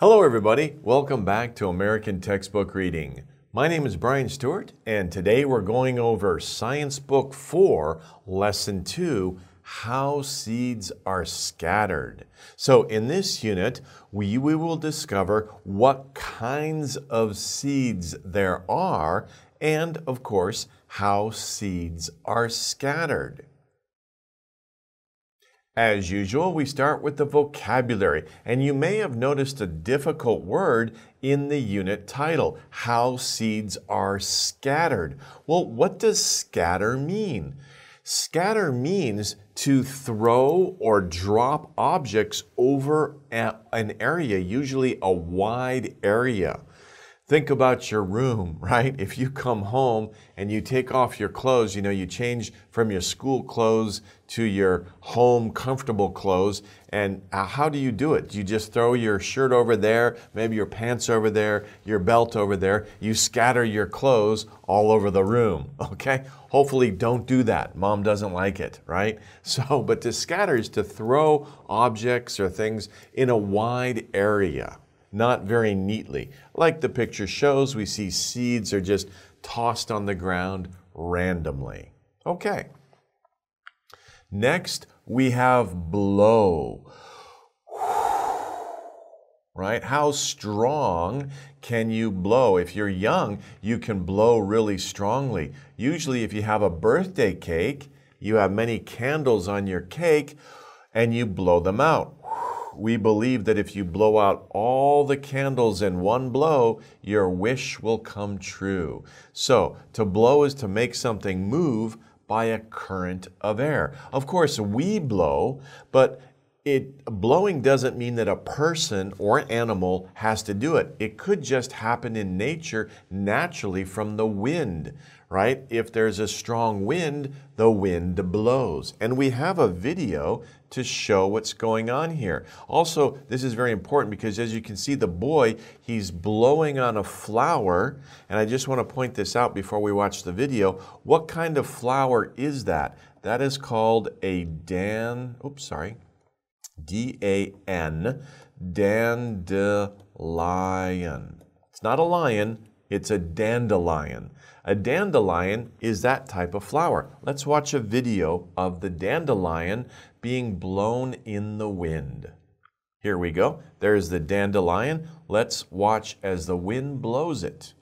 Hello everybody, welcome back to American Textbook Reading. My name is Brian Stuart, and today we're going over Science Book 4, Lesson 2, How Seeds Are Scattered. So in this unit, we will discover what kinds of seeds there are, and of course, how seeds are scattered. As usual, we start with the vocabulary, and you may have noticed a difficult word in the unit title, How Seeds Are Scattered. Well, what does scatter mean? Scatter means to throw or drop objects over an area, usually a wide area. Think about your room, right? If you come home and you take off your clothes, you change from your school clothes to your home comfortable clothes, and how do you do it? You just throw your shirt over there, maybe your pants over there, your belt over there. You scatter your clothes all over the room, okay? Hopefully don't do that. Mom doesn't like it, right? But to scatter is to throw objects or things in a wide area. Not very neatly. Like the picture shows, we see seeds are just tossed on the ground randomly. Okay. Next, we have blow. Right? How strong can you blow? If you're young, you can blow really strongly. Usually, if you have a birthday cake, you have many candles on your cake, and you blow them out. We believe that if you blow out all the candles in one blow, your wish will come true. So, to blow is to make something move by a current of air. Of course, we blow, but blowing doesn't mean that a person or an animal has to do it. It could just happen in nature naturally from the wind, right? If there's a strong wind, the wind blows. And we have a video to show what's going on here. Also, this is very important because as you can see, the boy, he's blowing on a flower. And I just want to point this out before we watch the video. What kind of flower is that? That is called a D-A-N, dandelion. It's not a lion, it's a dandelion. A dandelion is that type of flower. Let's watch a video of the dandelion being blown in the wind. Here we go. There's the dandelion. Let's watch as the wind blows it.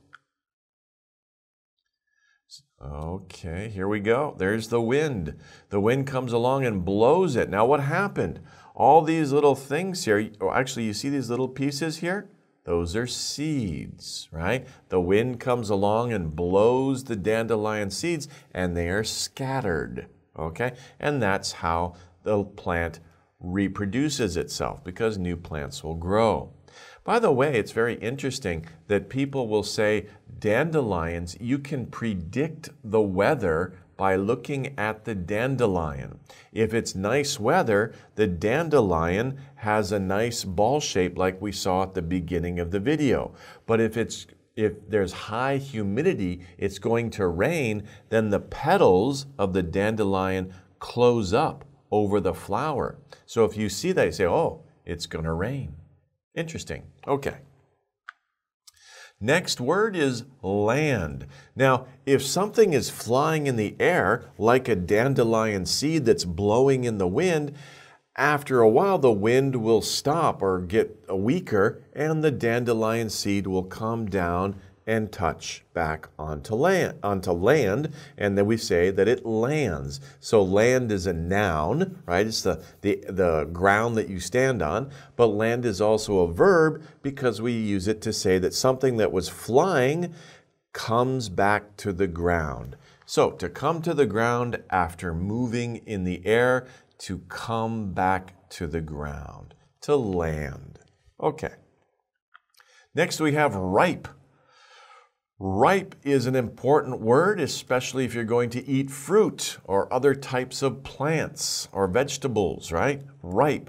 Okay, here we go. There's the wind. The wind comes along and blows it. Now what happened? All these little things here, actually you see these little pieces here? Those are seeds, right? The wind comes along and blows the dandelion seeds and they are scattered, okay? And that's how the plant reproduces itself because new plants will grow. By the way, it's very interesting that people will say dandelions, you can predict the weather by looking at the dandelion. If it's nice weather, the dandelion has a nice ball shape like we saw at the beginning of the video. But if there's high humidity, it's going to rain, then the petals of the dandelion close up over the flower. So if you see that, you say, oh, it's going to rain. Interesting. Okay. Next word is land. Now, if something is flying in the air, like a dandelion seed that's blowing in the wind, after a while the wind will stop or get weaker, and the dandelion seed will come down and touch back onto land, and then we say that it lands. So land is a noun, right? It's the ground that you stand on, but land is also a verb because we use it to say that something that was flying comes back to the ground. So to come to the ground after moving in the air, to come back to the ground, to land. Okay. Next we have ripe. Ripe is an important word, especially if you're going to eat fruit or other types of plants or vegetables, right? Ripe.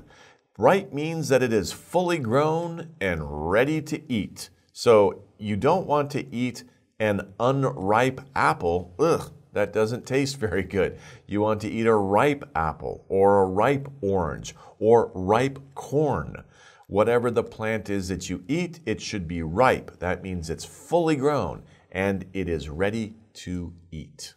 Ripe means that it is fully grown and ready to eat. So you don't want to eat an unripe apple. Ugh, that doesn't taste very good. You want to eat a ripe apple or a ripe orange or ripe corn. Whatever the plant is that you eat, it should be ripe. That means it's fully grown and it is ready to eat.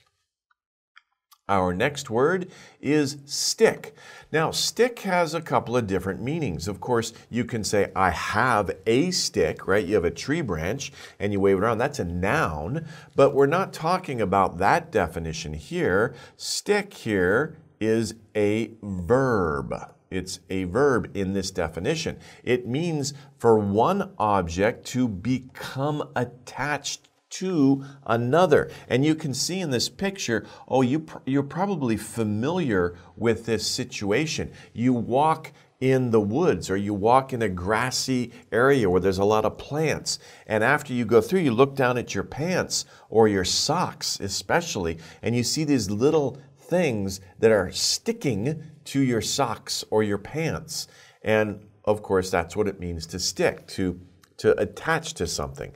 Our next word is stick. Now, stick has a couple of different meanings. Of course, you can say, I have a stick, right? You have a tree branch and you wave it around. That's a noun, but we're not talking about that definition here. Stick here is a verb. It's a verb in this definition. It means for one object to become attached to another. And you can see in this picture, oh, you're probably familiar with this situation. You walk in the woods or you walk in a grassy area where there's a lot of plants. And after you go through, you look down at your pants or your socks especially, and you see these little things that are sticking to your socks or your pants. And of course, that's what it means to stick, to attach to something.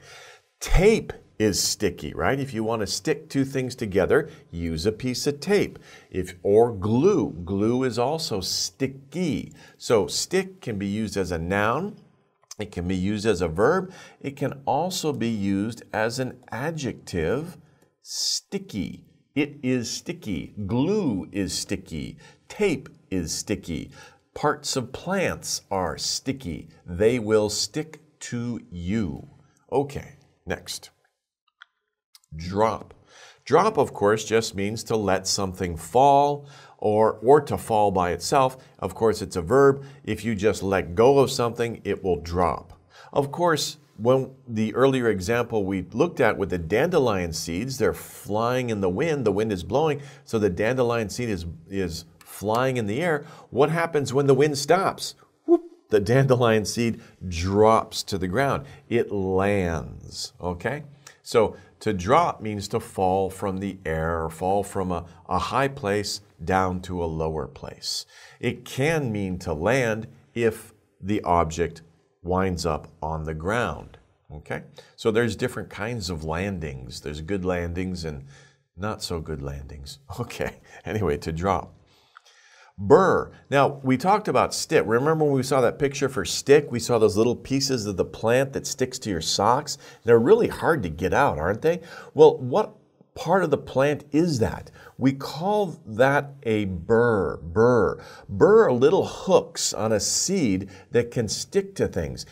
Tape is sticky, right? If you want to stick two things together, use a piece of tape. Or glue. Glue is also sticky. So stick can be used as a noun. It can be used as a verb. It can also be used as an adjective, sticky. It is sticky. Glue is sticky. Tape is sticky. Parts of plants are sticky. They will stick to you. Okay, next. Drop. Drop, of course, just means to let something fall or to fall by itself. Of course, it's a verb. If you just let go of something, it will drop. Of course, when the earlier example we looked at with the dandelion seeds, they're flying in the wind is blowing, so the dandelion seed is flying in the air. What happens when the wind stops? Whoop, the dandelion seed drops to the ground. It lands, okay? So to drop means to fall from the air or fall from a high place down to a lower place. It can mean to land if the object winds up on the ground, okay? So there's different kinds of landings. There's good landings and not so good landings. Okay, anyway, to drop. Burr. Now, we talked about stick. Remember when we saw that picture for stick? We saw those little pieces of the plant that sticks to your socks. They're really hard to get out, aren't they? Well, what part of the plant is that? We call that a burr. Burr are little hooks on a seed that can stick to things.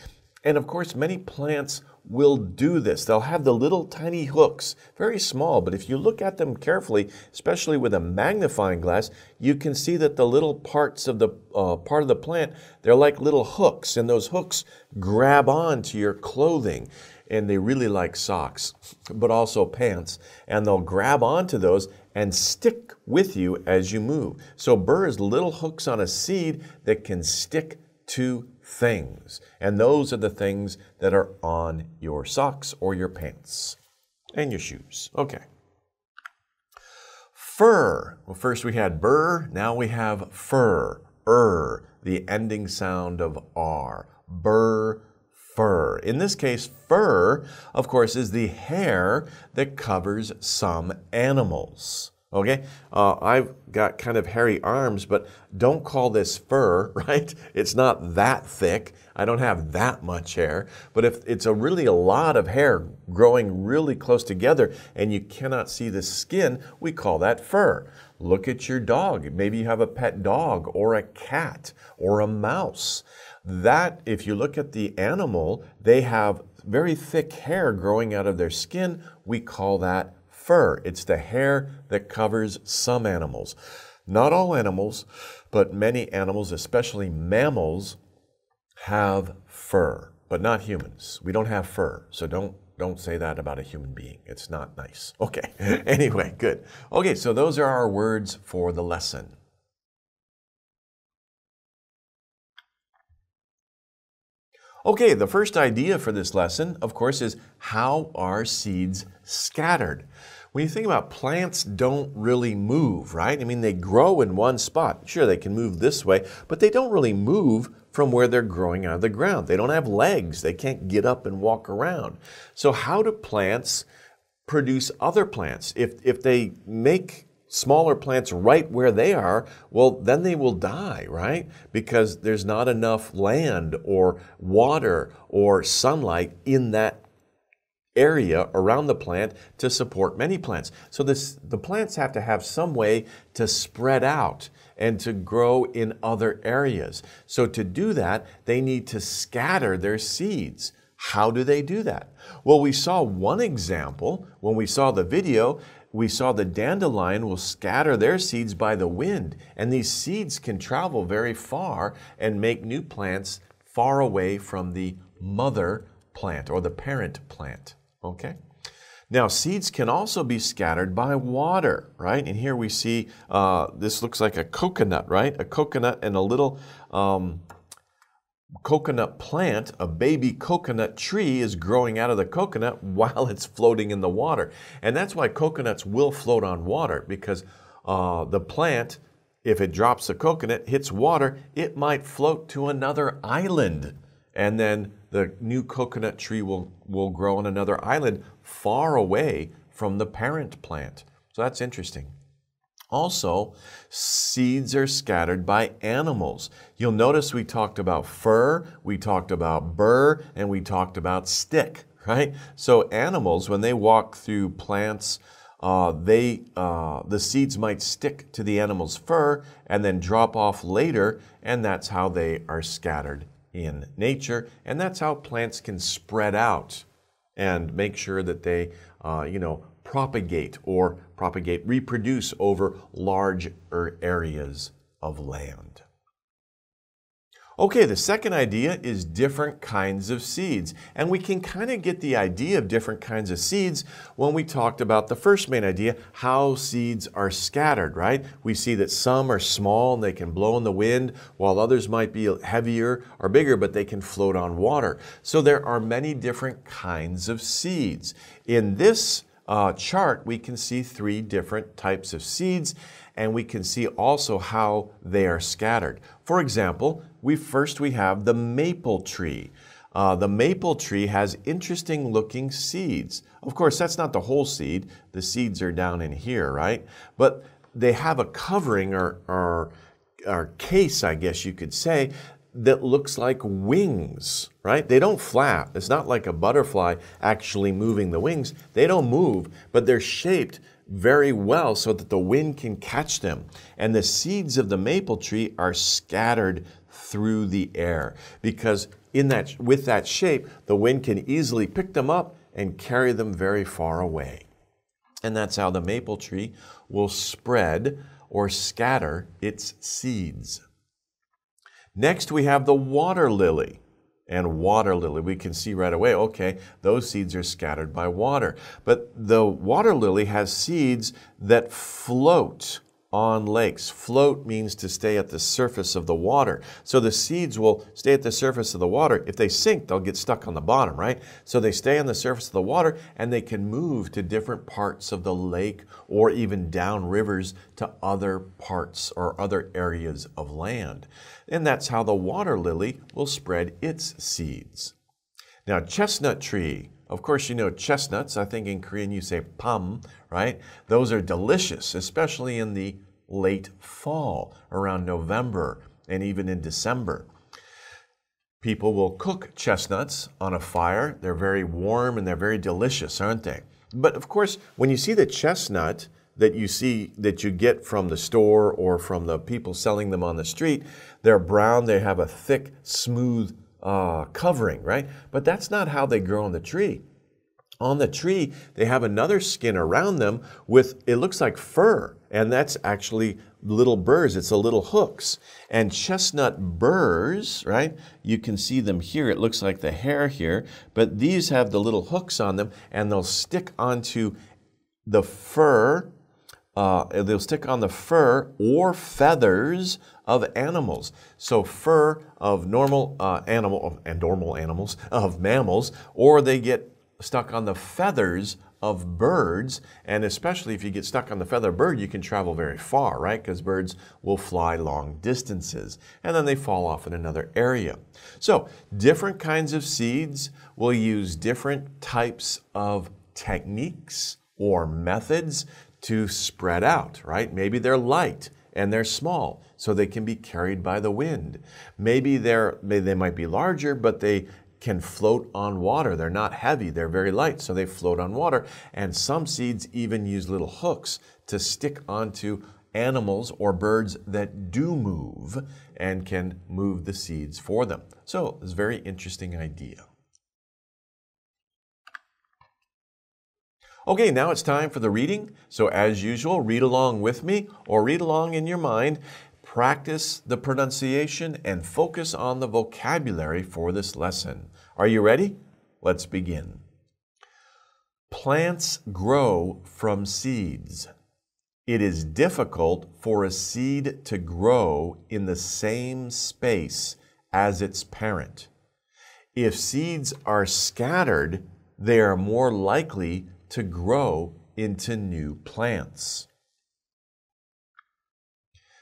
And of course, many plants will do this. They'll have the little tiny hooks, very small, but if you look at them carefully, especially with a magnifying glass, you can see that the little parts of the part of the plant, they're like little hooks, and those hooks grab on to your clothing. And they really like socks, but also pants, and they'll grab onto those and stick with you as you move. So burr is little hooks on a seed that can stick to things. And those are the things that are on your socks or your pants and your shoes. Okay. Fur. Well, first we had burr, now we have fur. The ending sound of R. Burr, fur. In this case, fur, of course, is the hair that covers some animals. Okay, I've got kind of hairy arms, but don't call this fur, right? It's not that thick. I don't have that much hair. But if it's really a lot of hair growing really close together and you cannot see the skin, we call that fur. Look at your dog. Maybe you have a pet dog or a cat or a mouse. That, if you look at the animal, they have very thick hair growing out of their skin. We call that fur. It's the hair that covers some animals. Not all animals, but many animals, especially mammals, have fur, but not humans. We don't have fur, so don't say that about a human being. It's not nice. Okay, anyway, good. Okay, so those are our words for the lesson. Okay, the first idea for this lesson, of course, is how are seeds scattered? When you think about plants don't really move, right? I mean, they grow in one spot. Sure, they can move this way, but they don't really move from where they're growing out of the ground. They don't have legs. They can't get up and walk around. So how do plants produce other plants? If they make smaller plants right where they are, well, then they will die, right? Because there's not enough land or water or sunlight in that area around the plant to support many plants. So the plants have to have some way to spread out and to grow in other areas. So to do that, they need to scatter their seeds. How do they do that? Well, we saw one example when we saw the video. We saw the dandelion will scatter their seeds by the wind, and these seeds can travel very far and make new plants far away from the mother plant or the parent plant, okay? Now, seeds can also be scattered by water, right? And here we see, this looks like a coconut, right? A coconut and a little coconut plant, a baby coconut tree is growing out of the coconut while it's floating in the water. And that's why coconuts will float on water, because the plant, if it drops the coconut, hits water, it might float to another island. And then the new coconut tree will grow on another island far away from the parent plant. So that's interesting. Also, seeds are scattered by animals. You'll notice we talked about fir, we talked about burr, and we talked about stick, right? So animals, when they walk through plants, the seeds might stick to the animal's fur and then drop off later, and that's how they are scattered in nature, and that's how plants can spread out and make sure that they, reproduce over large areas of land. Okay, the second idea is different kinds of seeds. And we can kind of get the idea of different kinds of seeds when we talked about the first main idea, how seeds are scattered, right? We see that some are small and they can blow in the wind, while others might be heavier or bigger, but they can float on water. So there are many different kinds of seeds. In this chart, we can see 3 different types of seeds, and we can see also how they are scattered. For example, we have the maple tree. The maple tree has interesting looking seeds. Of course, that's not the whole seed. The seeds are down in here, right? But they have a covering or case, I guess you could say, that looks like wings, right? They don't flap. It's not like a butterfly actually moving the wings. They don't move, but they're shaped very well so that the wind can catch them. And the seeds of the maple tree are scattered through the air because with that shape, the wind can easily pick them up and carry them very far away. And that's how the maple tree will spread or scatter its seeds. Next, we have the water lily. And water lily, we can see right away, okay, those seeds are scattered by water. But the water lily has seeds that float on lakes. Float means to stay at the surface of the water. So the seeds will stay at the surface of the water. If they sink, they'll get stuck on the bottom, right? So they stay on the surface of the water and they can move to different parts of the lake or even down rivers to other parts or other areas of land. And that's how the water lily will spread its seeds. Now, chestnut tree. Of course, you know chestnuts. I think in Korean you say pam, right? Those are delicious, especially in the late fall, around November and even in December. People will cook chestnuts on a fire. They're very warm and they're very delicious, aren't they? But of course, when you see the chestnut that you get from the store or from the people selling them on the street, they're brown, they have a thick, smooth covering, right? But that's not how they grow on the tree. On the tree, they have another skin around them with, it looks like fur, and that's actually little burrs. It's the little hooks. And chestnut burrs, right? You can see them here. It looks like the hair here, but these have the little hooks on them, and they'll stick onto the fur. They'll stick on the fur or feathers of animals. So fur of normal animals, of mammals, or they get stuck on the feathers of birds. And especially if you get stuck on the feather bird, you can travel very far, right? Because birds will fly long distances and then they fall off in another area. So different kinds of seeds will use different types of techniques or methods to spread out, right? Maybe they're light and they're small, so they can be carried by the wind. Maybe they might be larger, but they can float on water. They're not heavy, they're very light, so they float on water. And some seeds even use little hooks to stick onto animals or birds that do move and can move the seeds for them. So it's a very interesting idea. Okay, now it's time for the reading. So as usual, read along with me or read along in your mind. Practice the pronunciation and focus on the vocabulary for this lesson. Are you ready? Let's begin. Plants grow from seeds. It is difficult for a seed to grow in the same space as its parent. If seeds are scattered, they are more likely to grow into new plants.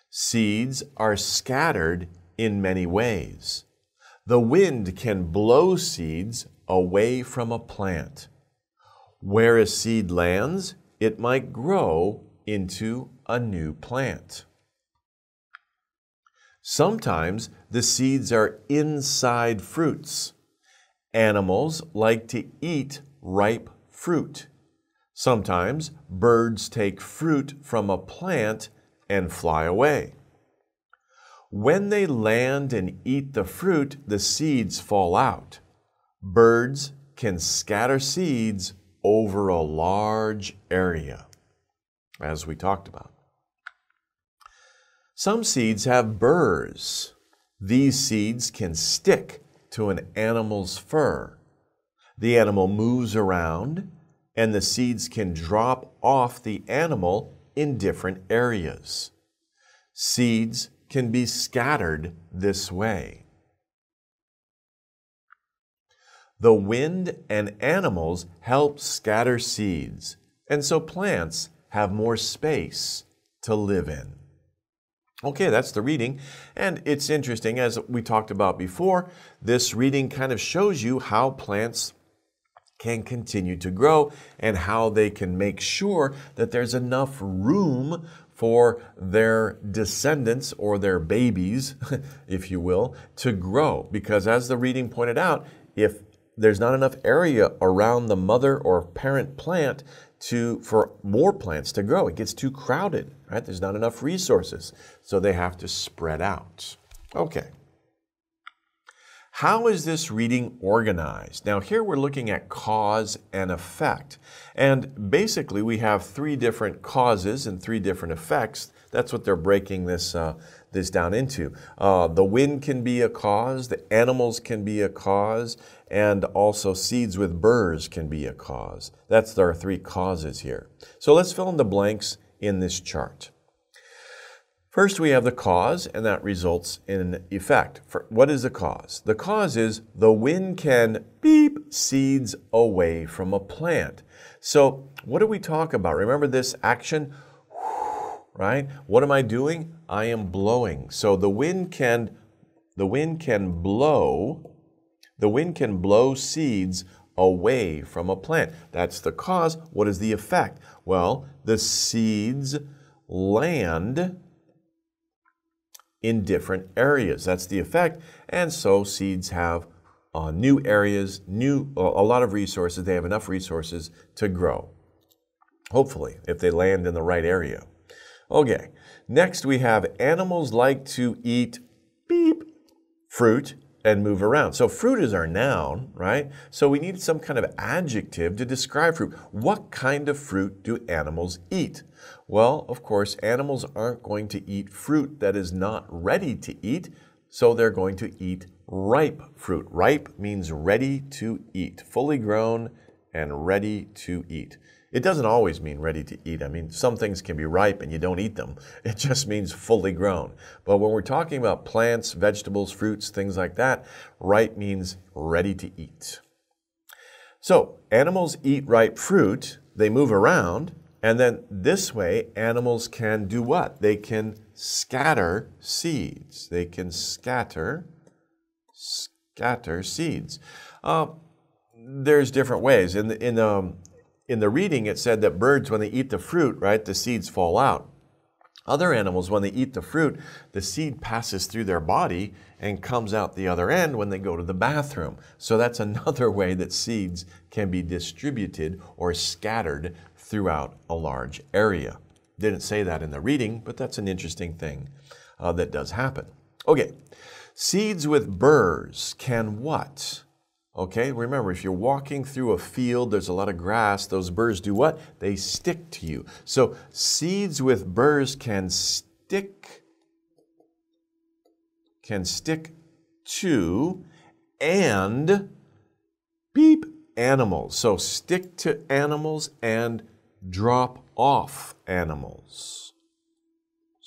Seeds are scattered in many ways. The wind can blow seeds away from a plant. Where a seed lands, it might grow into a new plant. Sometimes the seeds are inside fruits. Animals like to eat ripe fruit. Sometimes birds take fruit from a plant and fly away. When they land and eat the fruit, the seeds fall out. Birds can scatter seeds over a large area, as we talked about. Some seeds have burrs. These seeds can stick to an animal's fur. The animal moves around, and the seeds can drop off the animal in different areas. Seeds can be scattered this way. The wind and animals help scatter seeds, and so plants have more space to live in. Okay, that's the reading, and it's interesting, as we talked about before, this reading kind of shows you how plants can continue to grow and how they can make sure that there's enough room for their descendants or their babies, if you will, to grow. Because as the reading pointed out, if there's not enough area around the mother or parent plant for more plants to grow, it gets too crowded, right? There's not enough resources, so they have to spread out. Okay. How is this reading organized? Now here we're looking at cause and effect. And basically we have three different causes and three different effects. That's what they're breaking this down into. The wind can be a cause, the animals can be a cause, and also seeds with burrs can be a cause. That's our three causes here. So let's fill in the blanks in this chart. First, we have the cause, and that results in an effect. What is the cause? The cause is the wind can beep seeds away from a plant. So what do we talk about? Remember this action, right? What am I doing? I am blowing. So the wind can blow seeds away from a plant. That's the cause. What is the effect? Well, the seeds land in different areas. That's the effect. And so seeds have new areas, a lot of resources. They have enough resources to grow. Hopefully, if they land in the right area. Okay, next we have animals like to eat beep fruit and move around. So fruit is our noun, right? So we need some kind of adjective to describe fruit. What kind of fruit do animals eat? Well, of course, animals aren't going to eat fruit that is not ready to eat, so they're going to eat ripe fruit. Ripe means ready to eat, fully grown and ready to eat. It doesn't always mean ready to eat. I mean, some things can be ripe and you don't eat them. It just means fully grown. But when we're talking about plants, vegetables, fruits, things like that, ripe means ready to eat. So animals eat ripe fruit, they move around, and then this way animals can do what? They can scatter seeds. They can scatter seeds. There's different ways. in the reading, it said that birds, when they eat the fruit, right, the seeds fall out. Other animals, when they eat the fruit, the seed passes through their body and comes out the other end when they go to the bathroom. So that's another way that seeds can be distributed or scattered throughout a large area. Didn't say that in the reading, but that's an interesting thing that does happen. Okay, seeds with burrs can what? Okay, remember, if you're walking through a field, there's a lot of grass, those burrs do what? They stick to you. So seeds with burrs can stick to and beep animals. So stick to animals and drop off animals.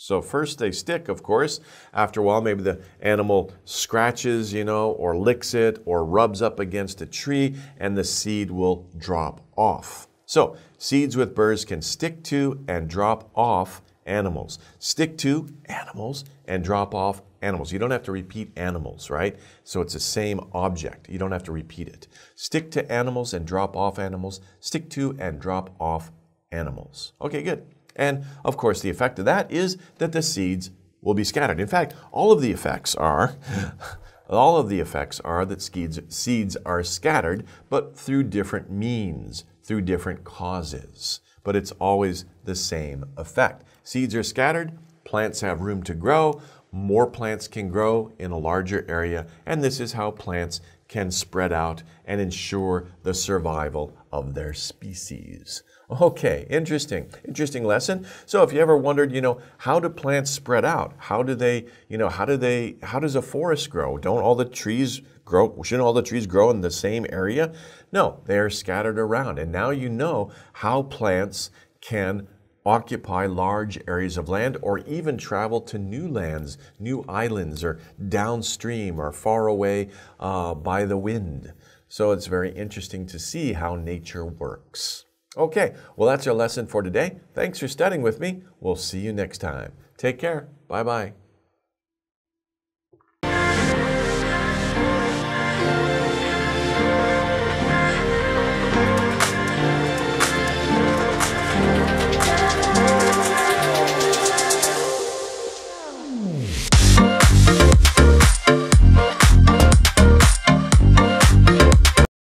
So first they stick, of course. After a while, maybe the animal scratches, or licks it or rubs up against a tree, and the seed will drop off. So seeds with burrs can stick to and drop off animals. Stick to animals and drop off animals. You don't have to repeat animals, right? So it's the same object. You don't have to repeat it. Stick to animals and drop off animals. Stick to and drop off animals. Okay, good. And of course, the effect of that is that the seeds will be scattered. In fact, all of the effects are that seeds are scattered, but through different means, through different causes. But it's always the same effect. Seeds are scattered, plants have room to grow, more plants can grow in a larger area, and this is how plants can spread out and ensure the survival of their species. Okay, interesting lesson. So if you ever wondered, how do plants spread out? How does a forest grow? Don't all the trees grow? Shouldn't all the trees grow in the same area? No, they are scattered around. And now you know how plants can occupy large areas of land or even travel to new lands, new islands, or downstream or far away by the wind. So it's very interesting to see how nature works. Okay, well, that's our lesson for today. Thanks for studying with me. We'll see you next time. Take care. Bye-bye.